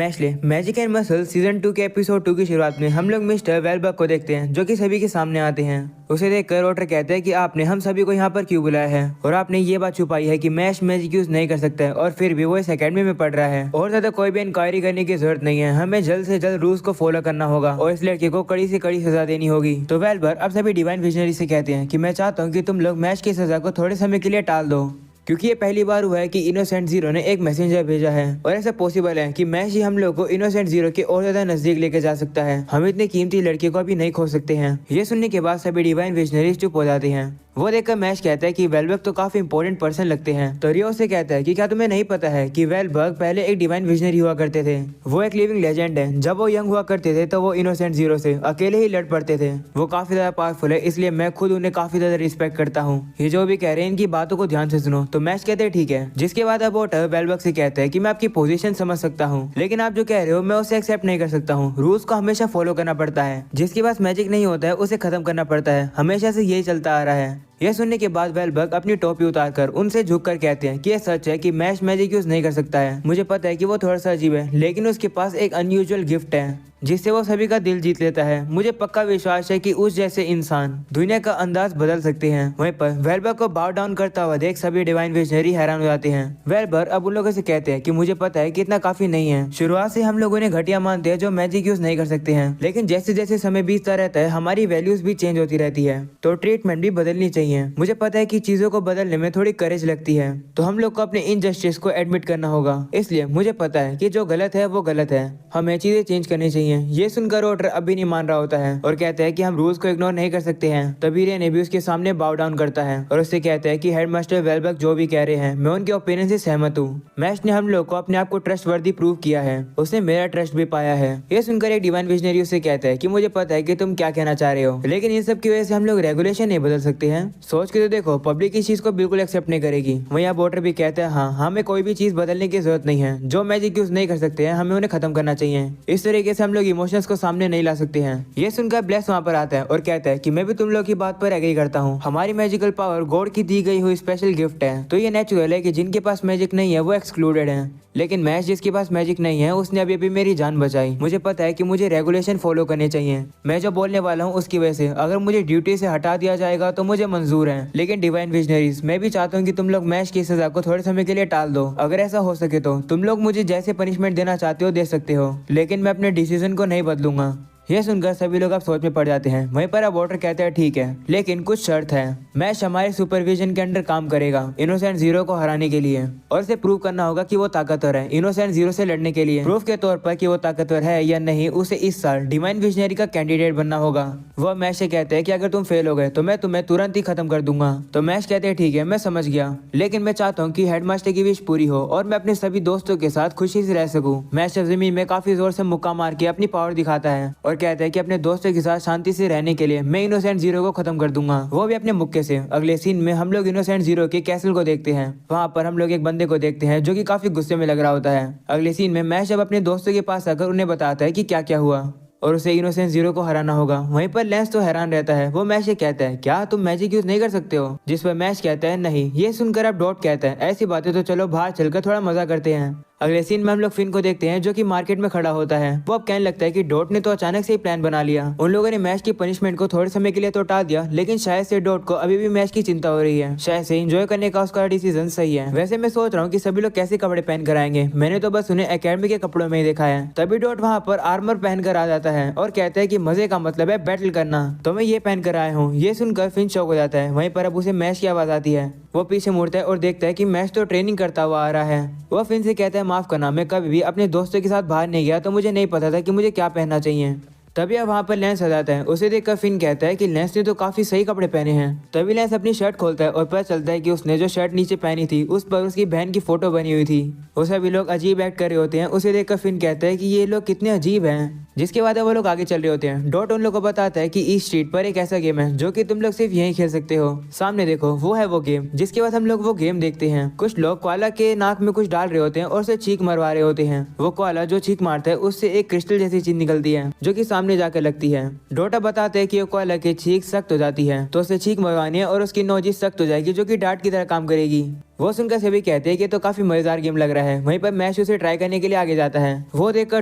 Mashle magic and muscle season 2 के episode 2 की शुरुआत में हम लोग मिस्टर वेलबर्ग को देखते हैं जो कि सभी के सामने आते हैं। उसे देखकर वोटर कहते हैं कि आपने हम सभी को यहाँ पर क्यों बुलाया है और आपने ये बात छुपाई है कि मैश मैजिक यूज नहीं कर सकता है और फिर भी वो इस अकेडमी में पढ़ रहा है। और ज्यादा कोई भी इंक्वायरी करने की जरूरत नहीं है, हमें जल्द से जल्द रूल्स को फॉलो करना होगा और इस लड़के को कड़ी से कड़ी सजा देनी होगी। तो वेलबर्ग अब सभी डिवाइन विजनरी से कहते हैं कि मैं चाहता हूँ कि तुम लोग मैश की सजा को थोड़े समय के लिए टाल दो, क्योंकि ये पहली बार हुआ है कि इनोसेंट जीरो ने एक मैसेंजर भेजा है और ऐसा पॉसिबल है कि मैश ही हम लोग को इनोसेंट जीरो के और ज्यादा नजदीक लेके जा सकता है। हम इतने कीमती लड़के को अभी नहीं खो सकते हैं। ये सुनने के बाद सभी डिवाइन विजनरीज चुप हो जाते हैं। वो देखकर मैश कहता है कि वेलबर्ग तो काफी इंपॉर्टेंट पर्सन लगते हैं। तो रियो से कहता है कि क्या तुम्हें नहीं पता है कि वेलबर्ग पहले एक डिवाइन विजनरी हुआ करते थे। वो एक लिविंग लेजेंड है। जब वो यंग हुआ करते थे तो वो इनोसेंट जीरो से अकेले ही लड़ पड़ते थे। वो काफी ज्यादा पावरफुल है, इसलिए मैं खुद उन्हें काफी ज्यादा रिस्पेक्ट करता हूँ। ये जो भी कह रहे हैं इनकी बातों को ध्यान से सुनो। तो मैश कहते हैं ठीक है। जिसके बाद अब वोटर वेलबर्ग से कहता है कि मैं आपकी पोजीशन समझ सकता हूँ, लेकिन आप जो कह रहे हो मैं उसे एक्सेप्ट नहीं कर सकता हूँ। रूल्स को हमेशा फॉलो करना पड़ता है। जिसके पास मैजिक नहीं होता है उसे खत्म करना पड़ता है। हमेशा से यही चलता आ रहा है। यह सुनने के बाद वेलबर्ग अपनी टोपी उतारकर उनसे झुककर कहते हैं कि यह सच है कि मैश मैजिक यूज नहीं कर सकता है। मुझे पता है कि वो थोड़ा सा अजीब है, लेकिन उसके पास एक अनयूजुअल गिफ्ट है जिससे वो सभी का दिल जीत लेता है। मुझे पक्का विश्वास है कि उस जैसे इंसान दुनिया का अंदाज बदल सकते हैं। वहीं पर वेलबर्ग को बाव डाउन करता हुआ देख सभी डिवाइन विजनरी हैरान हो जाते हैं। वेलबर्ग अब उन लोगों से कहते हैं कि मुझे पता है कि इतना काफी नहीं है। शुरुआत से हम लोग उन्हें घटिया मानते हैं जो मैजिक यूज नहीं कर सकते हैं, लेकिन जैसे जैसे समय बीतता रहता है हमारी वैल्यूज भी चेंज होती रहती है, तो ट्रीटमेंट भी बदलनी चाहिए। मुझे पता है कि चीजों को बदलने में थोड़ी करेज लगती है, तो हम लोग को अपने इनजस्टिस को एडमिट करना होगा। इसलिए मुझे पता है कि जो गलत है वो गलत है, हमें चीजें चेंज करनी चाहिए। ये सुनकर वोटर अभी नहीं मान रहा होता है और कहता है कि हम रूल्स को इग्नोर नहीं कर सकते हैं। तभी रेने भी उसके सामने बाव डाउन करता है और उससे कहता है कि हेडमास्टर वेलबर्ग जो भी कह रहे हैं मैं उनके ओपिनियन से सहमत हूँ। मैश ने हम लोग को अपने आप को ट्रस्ट वर्दी प्रूव किया है, उसने मेरा ट्रस्ट भी पाया है। ये सुनकर एक डिवाइन विजनरी उससे कहता है कि मुझे पता है कि तुम क्या कहना चाह रहे हो, लेकिन इन सब की वजह से हम लोग रेगुलेशन नहीं बदल सकते हैं। सोच के तो देखो, पब्लिक इस चीज को बिल्कुल एक्सेप्ट नहीं करेगी। वहीं अब वोटर भी कहता है हाँ, हमें कोई भी चीज बदलने की जरूरत नहीं है। जो मैजिक यूज नहीं कर सकते हैं हमें उन्हें खत्म करना चाहिए। इस तरीके से हम लोग इमोशंस को सामने नहीं ला सकते हैं। ये सुनकर ब्लेस वहाँ पर आता है और कहता है कि मैं भी तुम लोग की बात पर एग्री करता हूँ। हमारी मैजिकल पावर गॉड की दी गई हुई स्पेशल गिफ्ट है, तो ये नेचुरल है कि जिनके पास मैजिक नहीं है वो एक्सक्लूडेड है। लेकिन मैश जिसके पास मैजिक नहीं है उसने अभी मेरी जान बचाई। मुझे पता है कि मुझे रेगुलेशन फॉलो करने चाहिए। मैं जो बोलने वाला हूँ उसकी वजह से अगर मुझे ड्यूटी से हटा दिया जाएगा तो मुझे मंजूर है, लेकिन डिवाइन विजनरीज मैं भी चाहता हूँ कि तुम लोग मैश की सजा को थोड़े समय के लिए टाल दो। अगर ऐसा हो सके तो तुम लोग मुझे जैसे पनिशमेंट देना चाहते हो दे सकते हो, लेकिन मैं अपने डिसीजन को नहीं बदलूंगा। यह सुनकर सभी लोग अब सोच में पड़ जाते हैं। वहीं पर अब वोटर कहते हैं ठीक है, लेकिन कुछ शर्त है। मैश हमारे सुपरविजन के अंडर काम करेगा इनोसेंट जीरो को हराने के लिए, और इसे प्रूव करना होगा कि वो ताकतवर है इनोसेंट जीरो से लड़ने के लिए। प्रूफ के तौर पर कि वो ताकतवर है या नहीं उसे इस साल डिवाइन विजनरी का कैंडिडेट बनना होगा। वो मैश से कहते हैं कि अगर तुम फेल हो गए तो मैं तुम्हें तुरंत ही खत्म कर दूंगा। तो मैश कहते हैं ठीक है, मैं समझ गया, लेकिन मैं चाहता हूँ कि हेडमास्टर की विश पूरी हो और मैं अपने सभी दोस्तों के साथ खुशी से रह सकूं। मैश जमीन में काफी जोर से मुक्का मार के अपनी पावर दिखाता है और कहता है कि अपने दोस्तों के साथ शांति से रहने के लिए मैं इनोसेंट जीरो को खत्म कर दूंगा, वो भी अपने मुक्के से। अगले सीन में हम लोग इनोसेंट जीरो के कैसल को देखते हैं। वहाँ पर हम लोग एक बंदे को देखते हैं जो कि काफी गुस्से में लग रहा होता है। अगले सीन में मैश अब अपने दोस्तों के पास आकर उन्हें बताता है कि क्या क्या हुआ और उसे इनोसेंट जीरो को हराना होगा। वहीं पर लेंस तो हैरान रहता है। वो मैश से कहता है क्या तुम मैजिक यूज नहीं कर सकते हो, जिस पर मैश कहता है नहीं। ये सुनकर अब डॉट कहता है ऐसी बातें तो चलो बाहर चलकर थोड़ा मजा करते हैं। अगले सीन में हम लोग फिन को देखते हैं जो कि मार्केट में खड़ा होता है। वो अब कहने लगता है कि डॉट ने तो अचानक से ही प्लान बना लिया। उन लोगों ने मैश की पनिशमेंट को थोड़े समय के लिए तो टाल दिया, लेकिन शायद से डॉट को अभी भी मैश की चिंता हो रही है। शायद से एंजॉय करने का उसका डिसीजन सही है। वैसे मैं सोच रहा हूँ कि सभी लोग कैसे कपड़े पहन कर आएंगे, मैंने तो बस उन्हें एकेडमी के कपड़ों में ही देखा है। तभी डॉट वहाँ पर आर्मर पहन कर आ जाता है और कहता है कि मजे का मतलब है बैटल करना, तो मैं ये पहन कर आया हूँ। ये सुनकर फिन शॉक हो जाता है। वहीं पर अब उसे मैश की आवाज आती है। वो पीछे मुड़ता है और देखता है कि मैश तो ट्रेनिंग करता हुआ आ रहा है। वो फिन से कहता है माफ करना, मैं कभी भी अपने दोस्तों के साथ बाहर नहीं गया, तो मुझे नहीं पता था कि मुझे क्या पहनना चाहिए। तभी अब वहाँ पर लेंस आ जाता है। उसे देखकर फिन कहता है कि लेंस ने तो काफी सही कपड़े पहने हैं। तभी लेंस अपनी शर्ट खोलता है और पता चलता है कि उसने जो शर्ट नीचे पहनी थी उस पर उसकी बहन की फोटो बनी हुई थी। वो सभी लोग अजीब एक्ट कर रहे होते हैं। उसे देखकर फिन कहता है कि ये लोग कितने अजीब हैं। जिसके बाद वो लोग आगे चल रहे होते हैं। डॉट उन लोग को बताता है कि ईस्ट स्ट्रीट पर एक ऐसा गेम है जो कि तुम लोग सिर्फ यहीं खेल सकते हो, सामने देखो वो है वो गेम। जिसके बाद हम लोग वो गेम देखते हैं। कुछ लोग कोआला के नाक में कुछ डाल रहे होते हैं और उसे चीख मरवा रहे होते हैं। वो कोआला जो चीख मारता है उससे एक क्रिस्टल जैसी चीज निकलती है जो कि सामने सामने जाकर लगती है। डॉट अब बताते हैं कि कोयला की चीख सख्त हो जाती है तो उसे चीख मंगानी है और उसकी नोजी सख्त हो जाएगी जो कि डार्ट की तरह काम करेगी। वो सुनकर सभी कहते हैं कि तो काफी मजेदार गेम लग रहा है। वहीं पर मैश उसे ट्राई करने के लिए आगे जाता है। वो देखकर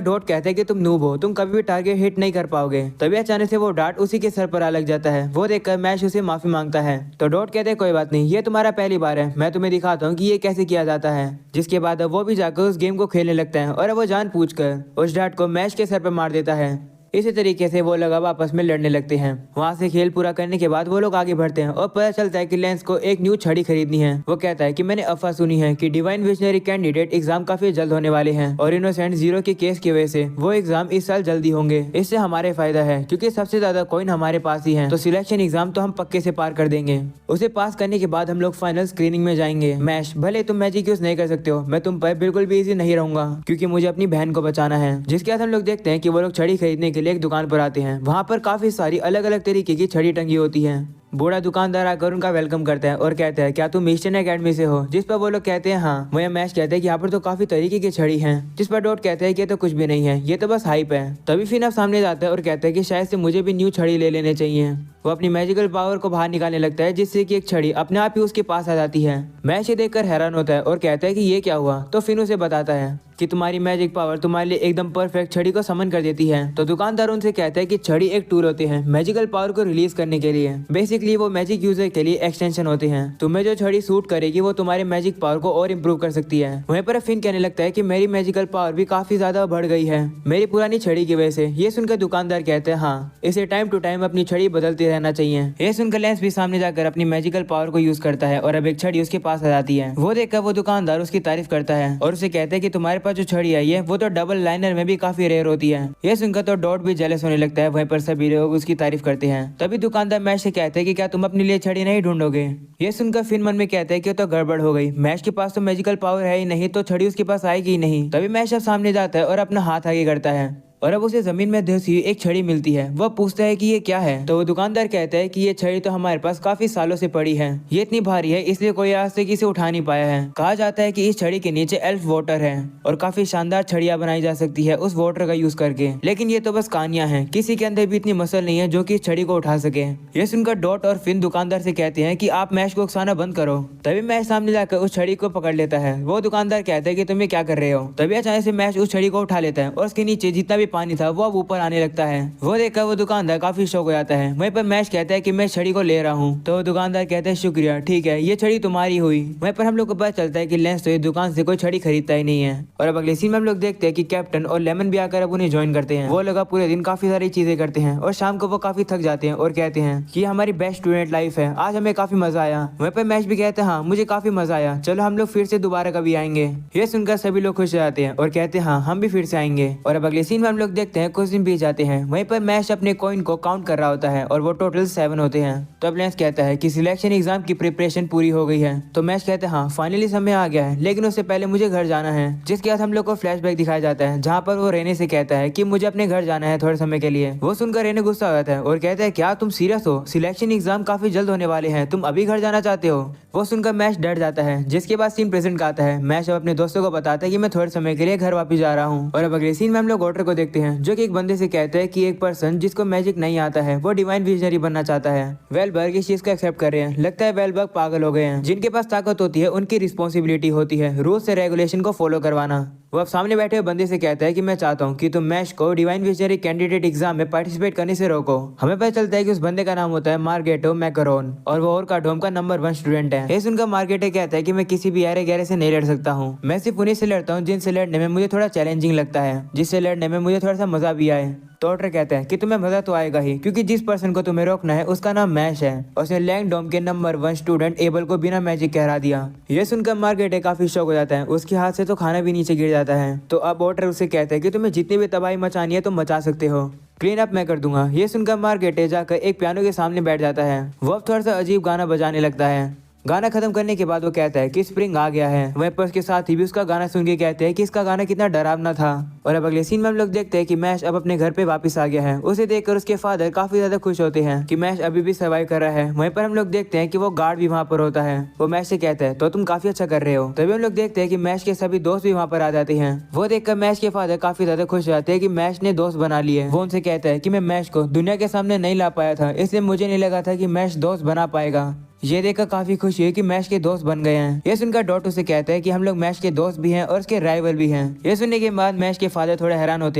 डॉट कहते हैं कि तुम नूब हो, तुम कभी भी टारगेट हिट नहीं कर पाओगे। तभी अचानक से वो डार्ट उसी के सर पर आ लग जाता है। वो देखकर मैश उसे माफी मांगता है तो डॉट कहते हैं कोई बात नहीं, ये तुम्हारा पहली बार है, मैं तुम्हें दिखाता हूँ कि ये कैसे किया जाता है। जिसके बाद अब वो भी जाकर उस गेम को खेलने लगता है और अब वो जान पूछकर उस डार्ट को मैश के सर पर मार देता है। इसी तरीके से वो लोग अब आपस में लड़ने लगते हैं। वहाँ से खेल पूरा करने के बाद वो लोग आगे बढ़ते हैं और पता चलता है कि लेंस को एक न्यू छड़ी खरीदनी है। वो कहता है कि मैंने अफवाह सुनी है कि डिवाइन विजनरी कैंडिडेट एग्जाम काफी जल्द होने वाले हैं और इनोसेंट जीरो के केस की वजह से वो एग्जाम इस साल जल्दी होंगे। इससे हमारे फायदा है क्योंकि सबसे ज्यादा कॉइन हमारे पास ही है, तो सिलेक्शन एग्जाम तो हम पक्के से पार कर देंगे। उसे पास करने के बाद हम लोग फाइनल स्क्रीनिंग में जाएंगे। मैश, भले तुम मैजिक यूज नहीं कर सकते हो, मैं तुम पर बिल्कुल भी इजी नहीं रहूंगा क्योंकि मुझे अपनी बहन को बचाना है। जिसके बाद हम लोग देखते हैं कि वो लोग छड़ी खरीदने के लिए एक दुकान पर आते हैं। वहाँ पर काफी सारी अलग अलग तरीके की छड़ी टंगी होती है। बूढ़ा दुकानदार आकर उनका वेलकम करता है और कहता है क्या तुम ईस्टर्न एकेडमी से हो? जिस पर वो लोग कहते हैं हाँ। वह मैश कहते हैं कि यहाँ पर तो काफी तरीके की छड़ी हैं। जिस पर डॉट कहते हैं कि ये तो कुछ भी नहीं है, ये तो बस हाइप है। तभी फिन अब सामने जाता है और कहता है कि शायद से मुझे भी न्यू छड़ी ले लेने चाहिए। वो अपनी मैजिकल पावर को बाहर निकालने लगता है जिससे कि एक छड़ी अपने आप ही उसके पास आ जाती है। मैश ये देखकर हैरान होता है और कहता है कि ये क्या हुआ? तो फिन उसे बताता है कि तुम्हारी मैजिक पावर तुम्हारे लिए एकदम परफेक्ट छड़ी को समन कर देती है। तो दुकानदार उनसे कहता है कि छड़ी एक टूल होते हैं मैजिकल पावर को रिलीज करने के लिए। बेसिकली वो मैजिक यूजर के लिए एक्सटेंशन होते हैं। तुम्हें जो छड़ी सूट करेगी वो तुम्हारे मैजिक पावर को और इम्प्रूव कर सकती है। वहीं पर फिन कहने लगता है कि मेरी मैजिकल पावर भी काफी ज्यादा बढ़ गई है मेरी पुरानी छड़ी की वजह से। ये सुनकर दुकानदार कहते हैं हाँ, इसे टाइम टू टाइम अपनी छड़ी बदलती रहना चाहिए। ये सुनकर लेंस भी सामने जाकर अपनी मैजिकल पावर को यूज करता है और अब एक छड़ी उसके पास आ जाती है। वो देखकर वो दुकानदार उसकी तारीफ करता है और उसे कहते हैं कि तुम्हारे पास जो छड़ी आई है वो तो डबल लाइनर में भी काफी रेयर होती है। ये सुनकर तो डॉट भी जेलस होने लगता है। वहीं पर सभी लोग उसकी तारीफ करते हैं। तभी दुकानदार मैश से कहते हैं कि क्या तुम अपने लिए छड़ी नहीं ढूंढोगे? ये सुनकर फिन मन में कहते हैं कि तो गड़बड़ हो गई, मैश के पास तो मैजिकल पावर है ही नहीं, तो छड़ी उसके पास आएगी ही नहीं। तभी मैश अब सामने जाता है और अपना हाथ आगे करता है और अब उसे जमीन में धंसी हुई एक छड़ी मिलती है। वह पूछता है कि ये क्या है? तो वो दुकानदार कहता है कि ये छड़ी तो हमारे पास काफी सालों से पड़ी है, ये इतनी भारी है इसलिए कोई आज तक इसे उठा नहीं पाया है। कहा जाता है कि इस छड़ी के नीचे एल्फ वाटर है और काफी शानदार छड़ियां बनाई जा सकती है उस वाटर का यूज करके। लेकिन ये तो बस कहानियां हैं, किसी के अंदर भी इतनी मसल नहीं है जो कि इस छड़ी को उठा सके। ये सुनकर डॉट और फिन दुकानदार से कहते हैं कि आप मैश को उकसाना बंद करो। तभी मैश सामने जाकर उस छड़ी को पकड़ लेता है। वो दुकानदार कहता है कि तुम ये क्या कर रहे हो? तभी अचानक से मैश उस छड़ी को उठा लेता है और उसके नीचे जितना भी पानी था वो ऊपर आने लगता है। वो देखकर वो दुकानदार काफी शौक हो जाता है। वहीं पर मैश कहता है कि मैं छड़ी को ले रहा हूँ। तो वो दुकानदार कहता है शुक्रिया, ठीक है, ये छड़ी तुम्हारी हुई। वहीं पर हम लोग को पता चलता है कि लेंस तो इस दुकान से कोई छड़ी खरीदता ही नहीं है। और अब अगले सीन में हम लोग देखते हैं कि कैप्टन और लेमन भी आकर अब उन्हें ज्वाइन करते हैं। वो लोग पूरे दिन काफी सारी चीजें करते हैं और शाम को वो काफी थक जाते हैं और कहते हैं कि हमारी बेस्ट स्टूडेंट लाइफ है, आज हमें काफी मजा आया। वहीं पर मैश भी कहते हैं हाँ मुझे काफी मजा आया, चलो हम लोग फिर से दोबारा कभी आएंगे। ये सुनकर सभी लोग खुश हो जाते हैं और कहते हैं हाँ हम भी फिर से आएंगे। और अब अगले सीन में हम लोग देखते हैं कुछ दिन बीत जाते हैं। वहीं पर मैश अपने कॉइन को काउंट कर रहा होता है और वो टोटल 7 होते हैं। तो अब लेंस कहता है कि सिलेक्शन एग्जाम की प्रिपरेशन पूरी हो गई है। तो मैश कहते हैं हाँ फाइनली समय आ गया है, लेकिन उससे पहले मुझे घर जाना है। जिसके बाद हम लोग को फ्लैशबैक दिखाया जाता है जहाँ पर वो रेने से कहता है कि मुझे अपने घर जाना है थोड़े समय के लिए। वो सुनकर रेने गुस्सा हो जाता है और कहता है क्या तुम सीरियस हो? सिलेक्शन एग्जाम काफी जल्द होने वाले हैं, तुम अभी घर जाना चाहते हो? वो सुनकर मैश डर जाता है। जिसके बाद सीन प्रेजेंट का आता है। मैश अब अपने दोस्तों को बताता है कि मैं थोड़े समय के लिए घर वापस जा रहा हूँ। और अब अगले सीन में हम लोग वॉटर को देखते हैं जो कि एक बंदे से कहते हैं कि एक पर्सन जिसको मैजिक नहीं आता है वो डिवाइन विजनरी बनना चाहता है। वेलबर्ग इस चीज को एक्सेप्ट कर रहे हैं। लगता है वेलबर्ग पागल हो गए हैं। जिनके पास ताकत होती है उनकी रिस्पॉन्सिबिलिटी होती है रूल्स से रेगुलेशन को फॉलो करवाना। वो अब सामने बैठे हुए बंदे से कहता है कि मैं चाहता हूँ कि तुम मैश को डिवाइन विजनरी कैंडिडेट एग्जाम में पार्टिसिपेट करने से रोको। हमें पता चलता है कि उस बंदे का नाम होता है मार्गेटो मैकरोन और वो ओरकाडोम का नंबर 1 स्टूडेंट है। ये सुनकर मार्गेटो कहता है कि मैं किसी भी यारे गहरे से नहीं लड़ सकता हूँ, मैं सिर्फ उन्हीं से लड़ता हूँ जिनसे लड़ने में मुझे थोड़ा चैलेंजिंग लगता है, जिससे लड़ने में मुझे थोड़ा सा मजा भी आए। तो ओटर कहता है कि तुम्हें मजा तो आएगा ही क्योंकि जिस पर्सन को तुम्हें रोकना है उसका नाम मैश है। उसने लैंगडोम के नंबर 1 स्टूडेंट एबल को बिना मैजिक के हरा दिया। ये सुनकर मार्गेटे काफी शौक हो जाता है। उसके हाथ से तो खाना भी नीचे गिर जाता है। तो अब ओटर उसे कहता है कि तुम्हें जितनी भी तबाही मचानी है तुम मचा सकते हो, क्लीन अप मैं कर दूंगा। ये सुनकर मार्गेटे जाकर एक पियानो के सामने बैठ जाता है। वो अब थोड़ा सा अजीब गाना बजाने लगता है। गाना खत्म करने के बाद वो कहता है कि स्प्रिंग आ गया है। वहीं पर उसके साथ ही भी उसका गाना सुन के कहते हैं कि इसका गाना कितना डरावना था। और अब अगले सीन में हम लोग देखते हैं कि मैश अब अपने घर पे वापस आ गया है। उसे देखकर उसके फादर काफी ज्यादा खुश होते हैं कि मैश अभी भी सर्वाइव कर रहा है। वहीं पर हम लोग देखते हैं कि वो गार्ड भी वहाँ पर होता है। वो मैश से कहता है तो तुम काफी अच्छा कर रहे हो। तभी हम लोग देखते हैं कि मैश के सभी दोस्त भी वहाँ पर आ जाते हैं। वो देखकर मैश के फादर काफी ज्यादा खुश हो जाते हैं कि मैश ने दोस्त बना लिए। वो उनसे कहता है कि मैं मैश को दुनिया के सामने नहीं ला पाया था, इसलिए मुझे नहीं लगा था कि मैश दोस्त बना पाएगा। ये देखकर काफी खुशी हुई कि मैश के दोस्त बन गए हैं। ये सुनकर डॉट उसे कहता है कि हम लोग मैश के दोस्त भी हैं और उसके राइवल भी हैं। ये सुनने के बाद मैश के फादर थोड़े हैरान होते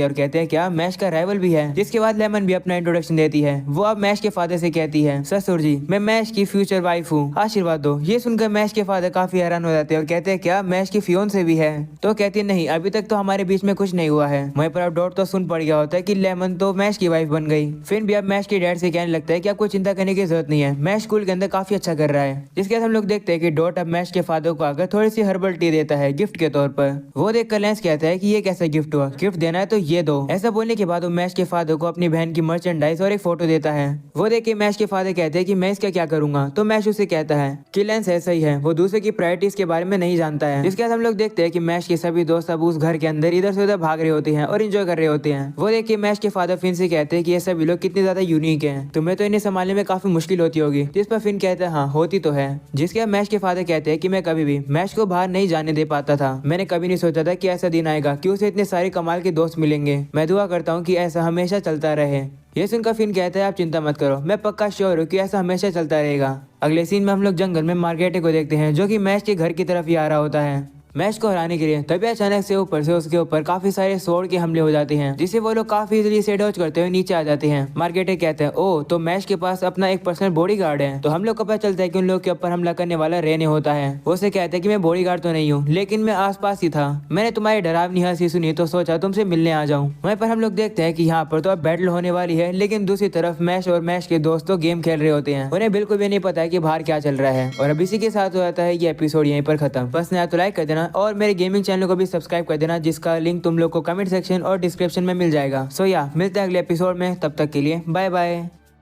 हैं और कहते हैं क्या मैश का राइवल भी है। जिसके बाद लेमन भी अपना इंट्रोडक्शन देती है। वो अब मैश के फादर से कहती है ससुर जी मैं मैश की फ्यूचर वाइफ हूँ, आशीर्वाद दो। ये सुनकर मैश के फादर काफी हैरान हो जाते हैं और कहते हैं क्या मैश की फियोन से भी है। तो कहती है नहीं, अभी तक तो हमारे बीच में कुछ नहीं हुआ है। वहीं पर अब डॉट तो सुन पड़ गया होता है कि लेमन तो मैश की वाइफ बन गई। फिर भी अब मैश के डैड से कहने लगता है कि आपको चिंता करने की जरूरत नहीं है, मैश स्कूल के अंदर काफी अच्छा कर रहा है। इसके बाद हम लोग देखते हैं कि डॉट अब मैश के फादर को आकर थोड़ी सी हर्बल टी देता है गिफ्ट के तौर पर। वो देखकर लेंस कहता है कि ये कैसा गिफ्ट हुआ, गिफ्ट देना है तो ये दो। ऐसा बोलने के बाद वो मैश के फादर को अपनी बहन की मर्चेंडाइज और एक फोटो देता है। वो देख के मैश के फादर कहते हैं कि मैं इसका क्या करूंगा। तो मैश उसे कहता है कि लेंस ऐसा ही है, वो दूसरे की प्रायोरिटीज के बारे में नहीं जानता है। इसके बाद हम लोग देखते हैं कि मैश के सभी दोस्त अब उस घर के अंदर इधर से उधर भाग रहे होते हैं और इंजॉय कर रहे होते हैं। वो देख के मैश के फादर फिन से कहते हैं कि ये सभी लोग कितने ज्यादा यूनिक हैं, तुम्हें तो इन्हें संभालने में काफी मुश्किल होती होगी। जिस पर फिन कहता है हाँ होती तो है। जिसके मैश के फादर कहते हैं कि मैं कभी भी मैश को बाहर नहीं जाने दे पाता था। मैंने कभी नहीं सोचा था कि ऐसा दिन आएगा कि उसे इतने सारे कमाल के दोस्त मिलेंगे। मैं दुआ करता हूँ कि ऐसा हमेशा चलता रहे। ये सुनकर फिन कहता है आप चिंता मत करो, मैं पक्का श्योर हूँ कि ऐसा हमेशा चलता रहेगा। अगले सीन में हम लोग जंगल में मार्गरेटे को देखते हैं जो कि मैश के घर की तरफ ही आ रहा होता है मैश को हराने के लिए। तभी अचानक से ऊपर से उसके ऊपर काफी सारे स्वॉर्ड के हमले हो जाते हैं जिसे वो लोग काफी इजीली से डॉज करते हुए नीचे आ जाते हैं। मार्गरेटे कहते हैं ओ तो मैश के पास अपना एक पर्सनल बॉडीगार्ड है। तो हम लोग को पता चलता है कि उन लोग के ऊपर हमला करने वाला रेने होता है। वो उसे कहते हैं कि मैं बॉडीगार्ड तो नहीं हूँ लेकिन मैं आसपास ही था, मैंने तुम्हारी डरावनी हंसी सुनी तो सोचा तुमसे मिलने आ जाऊँ। वहीं पर हम लोग देखते हैं कि यहाँ पर तो अब बैटल होने वाली है, लेकिन दूसरी तरफ मैश और मैश के दोस्त तो गेम खेल रहे होते हैं। उन्हें बिल्कुल भी नहीं पता है कि बाहर क्या चल रहा है। और अब इसी के साथ हो जाता है ये एपिसोड यहीं पर खत्म। बस नया तो लाइक कर देना और मेरे गेमिंग चैनल को भी सब्सक्राइब कर देना जिसका लिंक तुम लोग को कमेंट सेक्शन और डिस्क्रिप्शन में मिल जाएगा। सो या मिलते हैं अगले एपिसोड में, तब तक के लिए बाय बाय।